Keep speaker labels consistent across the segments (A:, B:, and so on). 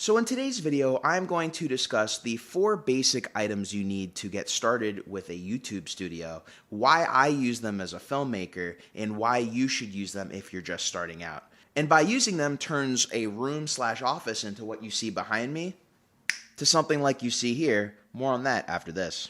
A: So in today's video, I'm going to discuss the 4 basic items you need to get started with a YouTube studio, why I use them as a filmmaker, and why you should use them if you're just starting out. And by using them turns a room/office into what you see behind me to something like you see here. More on that after this.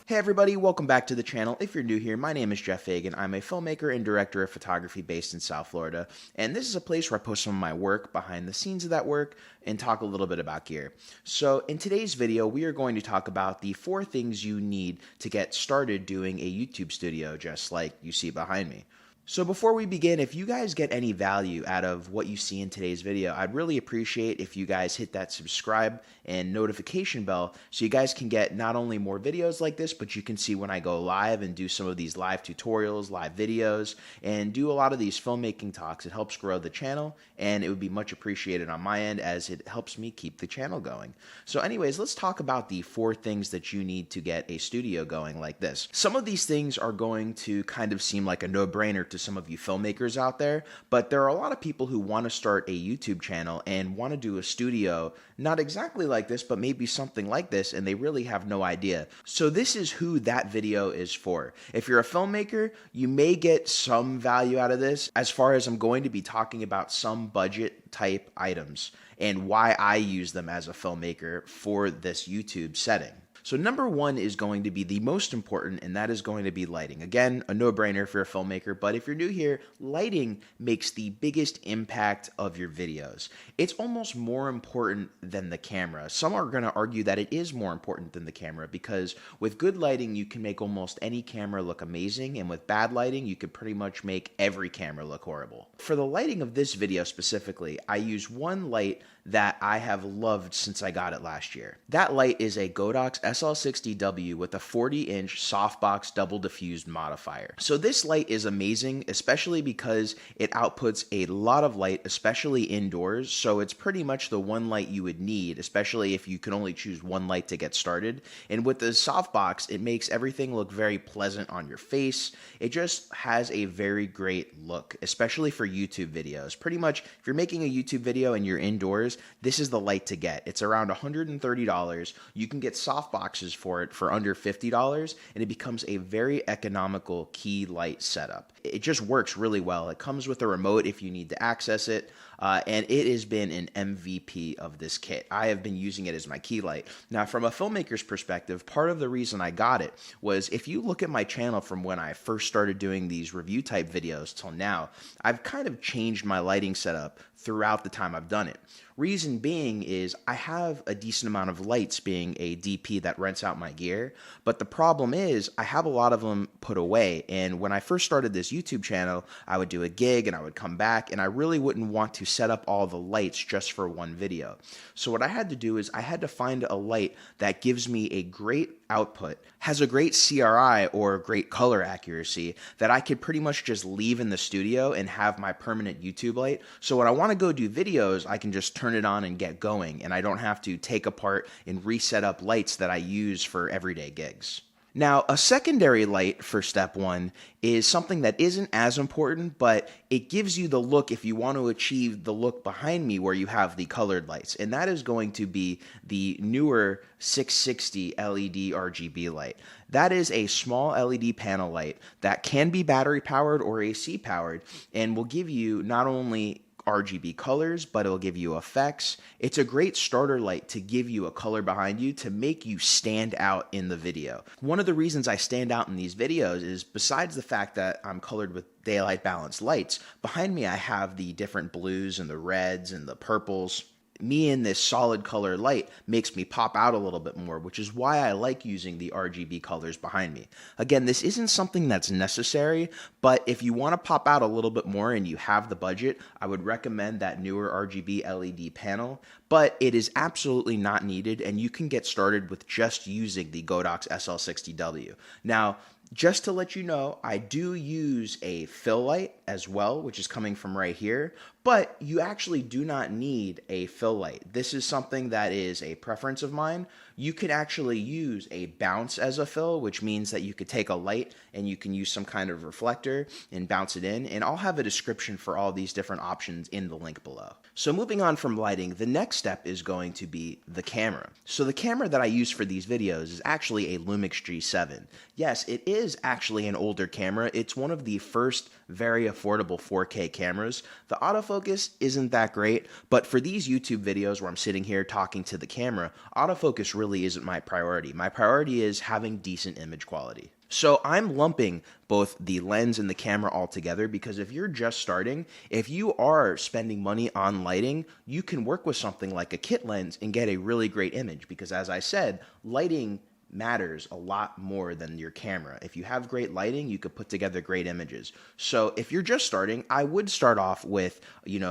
A: Hey everybody, welcome back to the channel. If you're new here, my name is Geoff Fagien. I'm a filmmaker and director of photography based in South Florida, and this is a place where I post some of my work, behind the scenes of that work, and talk a little bit about gear. So in today's video, we are going to talk about the 4 things you need to get started doing a YouTube studio, just like you see behind me. So before we begin, if you guys get any value out of what you see in today's video, I'd really appreciate if you guys hit that subscribe and notification bell so you guys can get not only more videos like this, but you can see when I go live and do some of these live tutorials, live videos, and do a lot of these filmmaking talks. It helps grow the channel, and it would be much appreciated on my end as it helps me keep the channel going. So anyways, let's talk about the 4 things that you need to get a studio going like this. Some of these things are going to kind of seem like a no-brainer to some of you filmmakers out there, but there are a lot of people who want to start a YouTube channel and want to do a studio, not exactly like this, but maybe something like this, and they really have no idea. So this is who that video is for. If you're a filmmaker, you may get some value out of this, as far as I'm going to be talking about some budget type items and why I use them as a filmmaker for this YouTube setting. So number 1 is going to be the most important, and that is going to be lighting. Again, a no-brainer if you're a filmmaker, but if you're new here, lighting makes the biggest impact of your videos. It's almost more important than the camera. Some are going to argue that it is more important than the camera because with good lighting, you can make almost any camera look amazing, and with bad lighting, you could pretty much make every camera look horrible. For the lighting of this video specifically, I use one light that I have loved since I got it last year. That light is a Godox SL-60W with a 40-inch softbox double diffused modifier. So this light is amazing, especially because it outputs a lot of light, especially indoors. So it's pretty much the one light you would need, especially if you can only choose one light to get started. And with the softbox, it makes everything look very pleasant on your face. It just has a very great look, especially for YouTube videos. Pretty much, if you're making a YouTube video and you're indoors, this is the light to get. It's around $130. You can get softboxes for it for under $50, and it becomes a very economical key light setup. It just works really well. It comes with a remote if you need to access it, and it has been an MVP of this kit. I have been using it as my key light. Now, from a filmmaker's perspective, part of the reason I got it was if you look at my channel from when I first started doing these review type videos till now, I've kind of changed my lighting setup throughout the time I've done it. Reason being is I have a decent amount of lights being a DP that rents out my gear, but the problem is I have a lot of them put away, and when I first started this YouTube channel, I would do a gig and I would come back, and I really wouldn't want to set up all the lights just for one video. So what I had to do is I had to find a light that gives me a great output, has a great CRI or great color accuracy that I could pretty much just leave in the studio and have my permanent YouTube light. So when I want to go do videos, I can just turn it on and get going, and I don't have to take apart and reset up lights that I use for everyday gigs. Now, a secondary light for step 1 is something that isn't as important, but it gives you the look if you want to achieve the look behind me where you have the colored lights, and that is going to be the Neewer 660 LED RGB light. That is a small LED panel light that can be battery powered or AC powered, and will give you not only RGB colors, but it'll give you effects. It's a great starter light to give you a color behind you to make you stand out in the video. One of the reasons I stand out in these videos is, besides the fact that I'm colored with daylight balanced lights, behind me I have the different blues and the reds and the purples. Me in this solid color light makes me pop out a little bit more, which is why I like using the RGB colors behind me. Again, this isn't something that's necessary, but if you want to pop out a little bit more and you have the budget, I would recommend that Neewer RGB LED panel, but it is absolutely not needed, and you can get started with just using the Godox SL-60W. Now, just to let you know, I do use a fill light as well, which is coming from right here, But you actually do not need a fill light. This is something that is a preference of mine. You can actually use a bounce as a fill, which means that you could take a light and you can use some kind of reflector and bounce it in. And I'll have a description for all these different options in the link below. So moving on from lighting, the next step is going to be the camera. So the camera that I use for these videos is actually a Lumix G7. Yes, it is actually an older camera. It's one of the first very affordable 4K cameras. The autofocus isn't that great, but for these YouTube videos where I'm sitting here talking to the camera, autofocus really isn't my priority. My priority is having decent image quality. So I'm lumping both the lens and the camera all together because if you're just starting, if you are spending money on lighting, you can work with something like a kit lens and get a really great image because as I said, lighting matters a lot more than your camera. If you have great lighting, you could put together great images. So if you're just starting, I would start off with,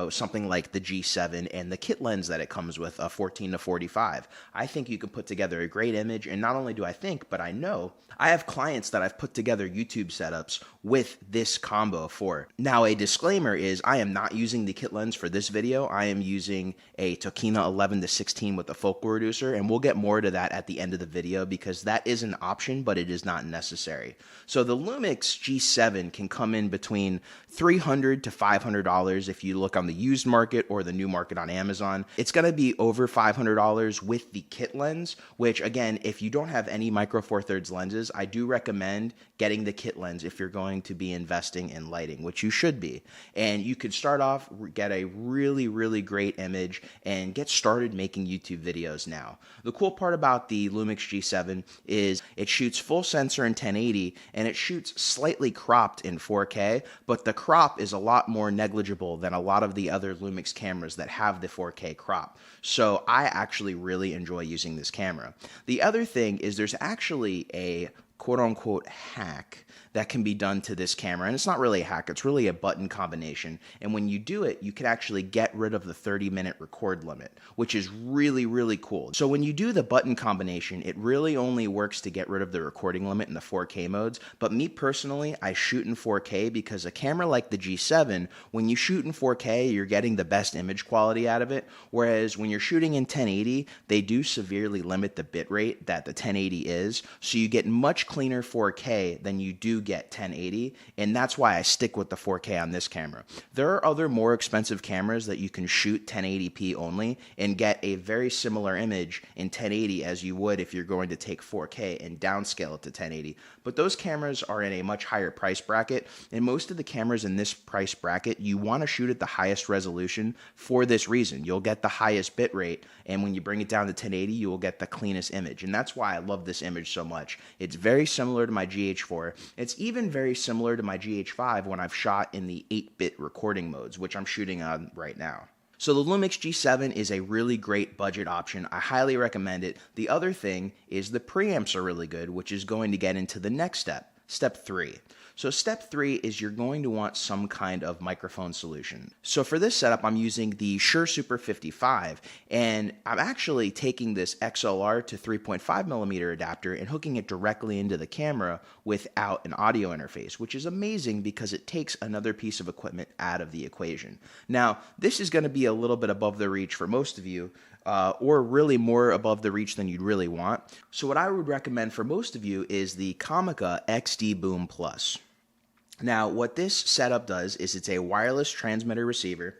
A: something like the G7 and the kit lens that it comes with, a 14 to 45. I think you could put together a great image, and not only do I think, but I know I have clients that I've put together YouTube setups with this combo for. Now, a disclaimer is I am not using the kit lens for this video. I am using a TOKINA 11 to 16 with a focal reducer, and we'll get more to that at the end of the video because that is an option, but it is not necessary. So the Lumix G7 can come in between $300 to $500 if you look on the used market or the new market on Amazon. It's going to be over $500 with the kit lens, which again, if you don't have any micro four thirds lenses, I do recommend getting the kit lens if you're going to be investing in lighting, which you should be. And you could start off, get a really, really great image and get started making YouTube videos now. The cool part about the Lumix G7 is it shoots full sensor in 1080 and it shoots slightly cropped in 4K, but the crop is a lot more negligible than a lot of the other Lumix cameras that have the 4K crop. So I actually really enjoy using this camera. The other thing is there's actually a quote-unquote hack that can be done to this camera, and it's not really a hack, it's really a button combination, and when you do it, you can actually get rid of the 30-minute record limit, which is really, really cool. So when you do the button combination, it really only works to get rid of the recording limit in the 4K modes, but me personally, I shoot in 4K because a camera like the G7, when you shoot in 4K, you're getting the best image quality out of it, whereas when you're shooting in 1080, they do severely limit the bitrate that the 1080 is, so you get much cleaner 4K than you do get 1080, and that's why I stick with the 4K on this camera. There are other more expensive cameras that you can shoot 1080p only and get a very similar image in 1080 as you would if you're going to take 4K and downscale it to 1080, but those cameras are in a much higher price bracket, and most of the cameras in this price bracket, you want to shoot at the highest resolution for this reason. You'll get the highest bitrate, and when you bring it down to 1080, you will get the cleanest image, and that's why I love this image so much. It's very similar to my GH4. It's even very similar to my GH5 when I've shot in the 8-bit recording modes, which I'm shooting on right now. So the Lumix G7 is a really great budget option. I highly recommend it. The other thing is the preamps are really good, which is going to get into the next step, step 3. So step 3 is you're going to want some kind of microphone solution. So for this setup, I'm using the Shure Super 55, and I'm actually taking this XLR to 3.5mm adapter and hooking it directly into the camera without an audio interface, which is amazing because it takes another piece of equipment out of the equation. Now, this is going to be a little bit above the reach for most of you, or really more above the reach than you'd really want. So what I would recommend for most of you is the Comica XD Boom Plus. Now, what this setup does is it's a wireless transmitter receiver.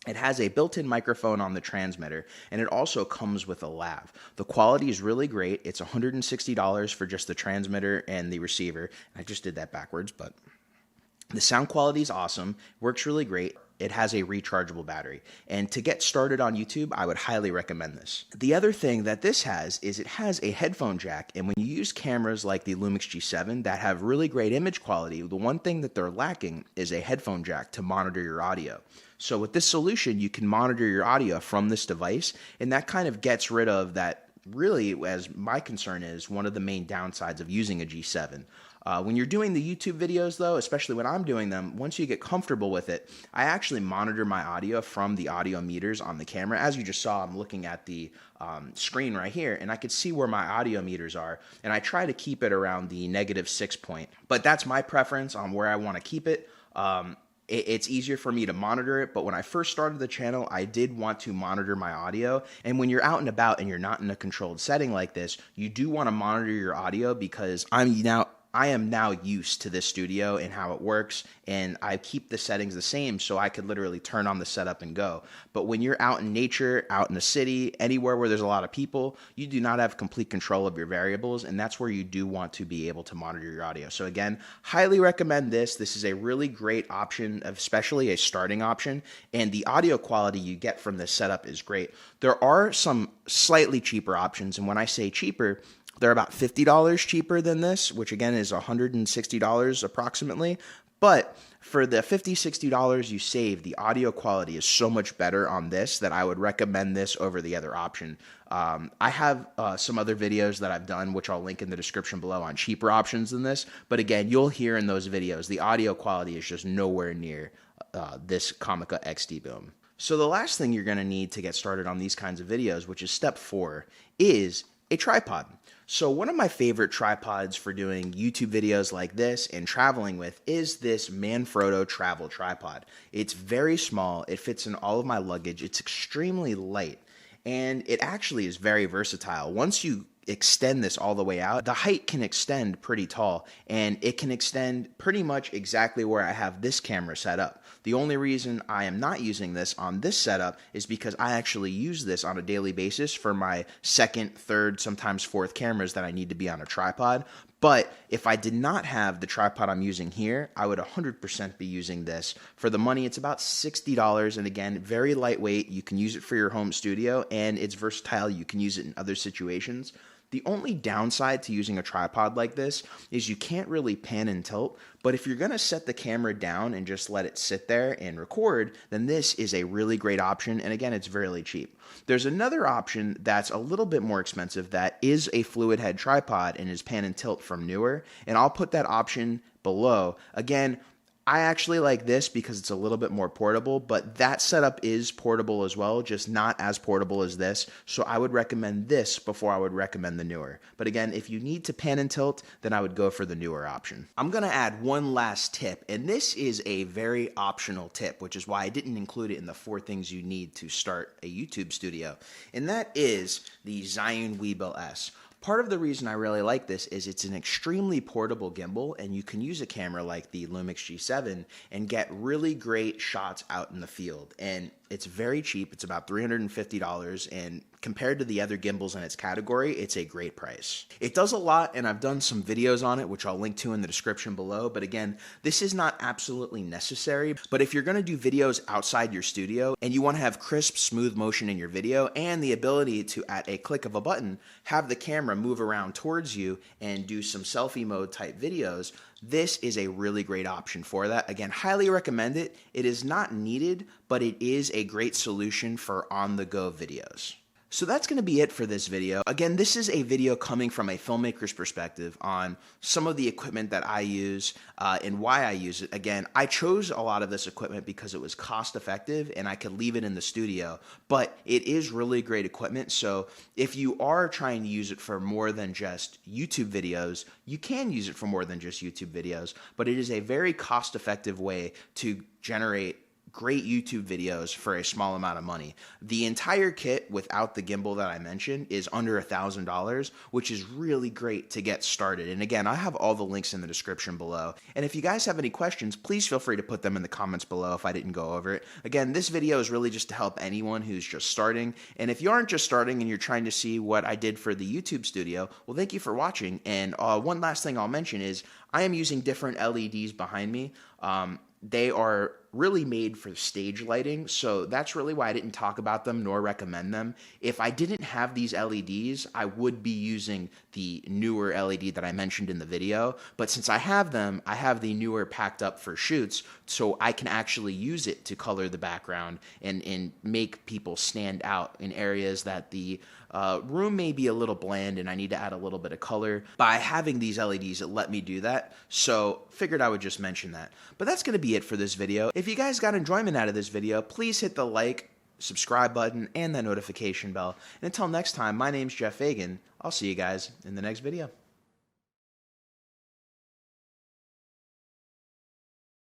A: It has a built-in microphone on the transmitter, and it also comes with a lav. The quality is really great. It's $160 for just the transmitter and the receiver. I just did that backwards, but the sound quality is awesome, works really great. It has a rechargeable battery. And to get started on YouTube, I would highly recommend this. The other thing that this has is it has a headphone jack. And when you use cameras like the Lumix G7 that have really great image quality, the one thing that they're lacking is a headphone jack to monitor your audio. So with this solution, you can monitor your audio from this device, and that kind of gets rid of that, really, as my concern is, one of the main downsides of using a G7. When you're doing the YouTube videos, though, especially when I'm doing them, once you get comfortable with it, I actually monitor my audio from the audio meters on the camera. As you just saw, I'm looking at the screen right here, and I could see where my audio meters are, and I try to keep it around the -6 point. But that's my preference on where I want to keep it. it's easier for me to monitor it. But when I first started the channel, I did want to monitor my audio. And when you're out and about and you're not in a controlled setting like this, you do want to monitor your audio, because I am now used to this studio and how it works, and I keep the settings the same so I could literally turn on the setup and go. But when you're out in nature, out in the city, anywhere where there's a lot of people, you do not have complete control of your variables, and that's where you do want to be able to monitor your audio. So again, highly recommend this. This is a really great option, especially a starting option, and the audio quality you get from this setup is great. There are some slightly cheaper options, and when I say cheaper, they're about $50 cheaper than this, which again is $160 approximately. But for the $50, $60 you save, the audio quality is so much better on this that I would recommend this over the other option. I have some other videos that I've done, which I'll link in the description below, on cheaper options than this. But again, you'll hear in those videos, the audio quality is just nowhere near this Comica XD Boom. So the last thing you're going to need to get started on these kinds of videos, which is step 4, is a tripod. So one of my favorite tripods for doing YouTube videos like this and traveling with is this Manfrotto travel tripod. It's very small, it fits in all of my luggage, it's extremely light, and it actually is very versatile. Once you extend this all the way out, the height can extend pretty tall, and it can extend pretty much exactly where I have this camera set up. The only reason I am not using this on this setup is because I actually use this on a daily basis for my second, third, sometimes fourth cameras that I need to be on a tripod. But if I did not have the tripod I'm using here, I would 100% be using this. For the money, it's about $60, and again, very lightweight. You can use it for your home studio, and it's versatile. You can use it in other situations. The only downside to using a tripod like this is you can't really pan and tilt, but if you're going to set the camera down and just let it sit there and record, then this is a really great option, and again, it's fairly cheap. There's another option that's a little bit more expensive that is a fluid head tripod and is pan and tilt from Neewer, and I'll put that option below. Again, I actually like this because it's a little bit more portable, but that setup is portable as well, just not as portable as this. So I would recommend this before I would recommend the Neewer. But again, if you need to pan and tilt, then I would go for the Neewer option. I'm going to add one last tip, and this is a very optional tip, which is why I didn't include it in the 4 things you need to start a YouTube studio. And that is the Xeon Weebill S. Part of the reason I really like this is it's an extremely portable gimbal, and you can use a camera like the Lumix G7 and get really great shots out in the field. And it's very cheap. It's about $350, and compared to the other gimbals in its category, it's a great price. It does a lot, and I've done some videos on it, which I'll link to in the description below. But again, this is not absolutely necessary. But if you're going to do videos outside your studio and you want to have crisp, smooth motion in your video and the ability to, at a click of a button, have the camera move around towards you and do some selfie mode type videos, this is a really great option for that. Again, highly recommend it. It is not needed, but it is a great solution for on-the-go videos. So that's going to be it for this video. Again, this is a video coming from a filmmaker's perspective on some of the equipment that I use and why I use it. Again, I chose a lot of this equipment because it was cost effective and I could leave it in the studio, but it is really great equipment. So if you are trying to use it for more than just YouTube videos, you can use it for more than just YouTube videos, but it is a very cost effective way to generate great YouTube videos for a small amount of money. The entire kit without the gimbal that I mentioned is under $1,000, which is really great to get started. And again, I have all the links in the description below. And if you guys have any questions, please feel free to put them in the comments below if I didn't go over it. Again, this video is really just to help anyone who's just starting. And if you aren't just starting and you're trying to see what I did for the YouTube studio, well, thank you for watching. And one last thing I'll mention is I am using different LEDs behind me. They are really made for stage lighting, so that's really why I didn't talk about them nor recommend them. If I didn't have these LEDs, I would be using the Neewer LED that I mentioned in the video, but since I have them, I have the Neewer packed up for shoots, so I can actually use it to color the background and make people stand out in areas that the room may be a little bland and I need to add a little bit of color. By having these LEDs, it let me do that, so figured I would just mention that. But that's going to be it for this video. If you guys got enjoyment out of this video, please hit the like, subscribe button, and that notification bell. And until next time, my name's Geoff Fagien. I'll see you guys in the next video.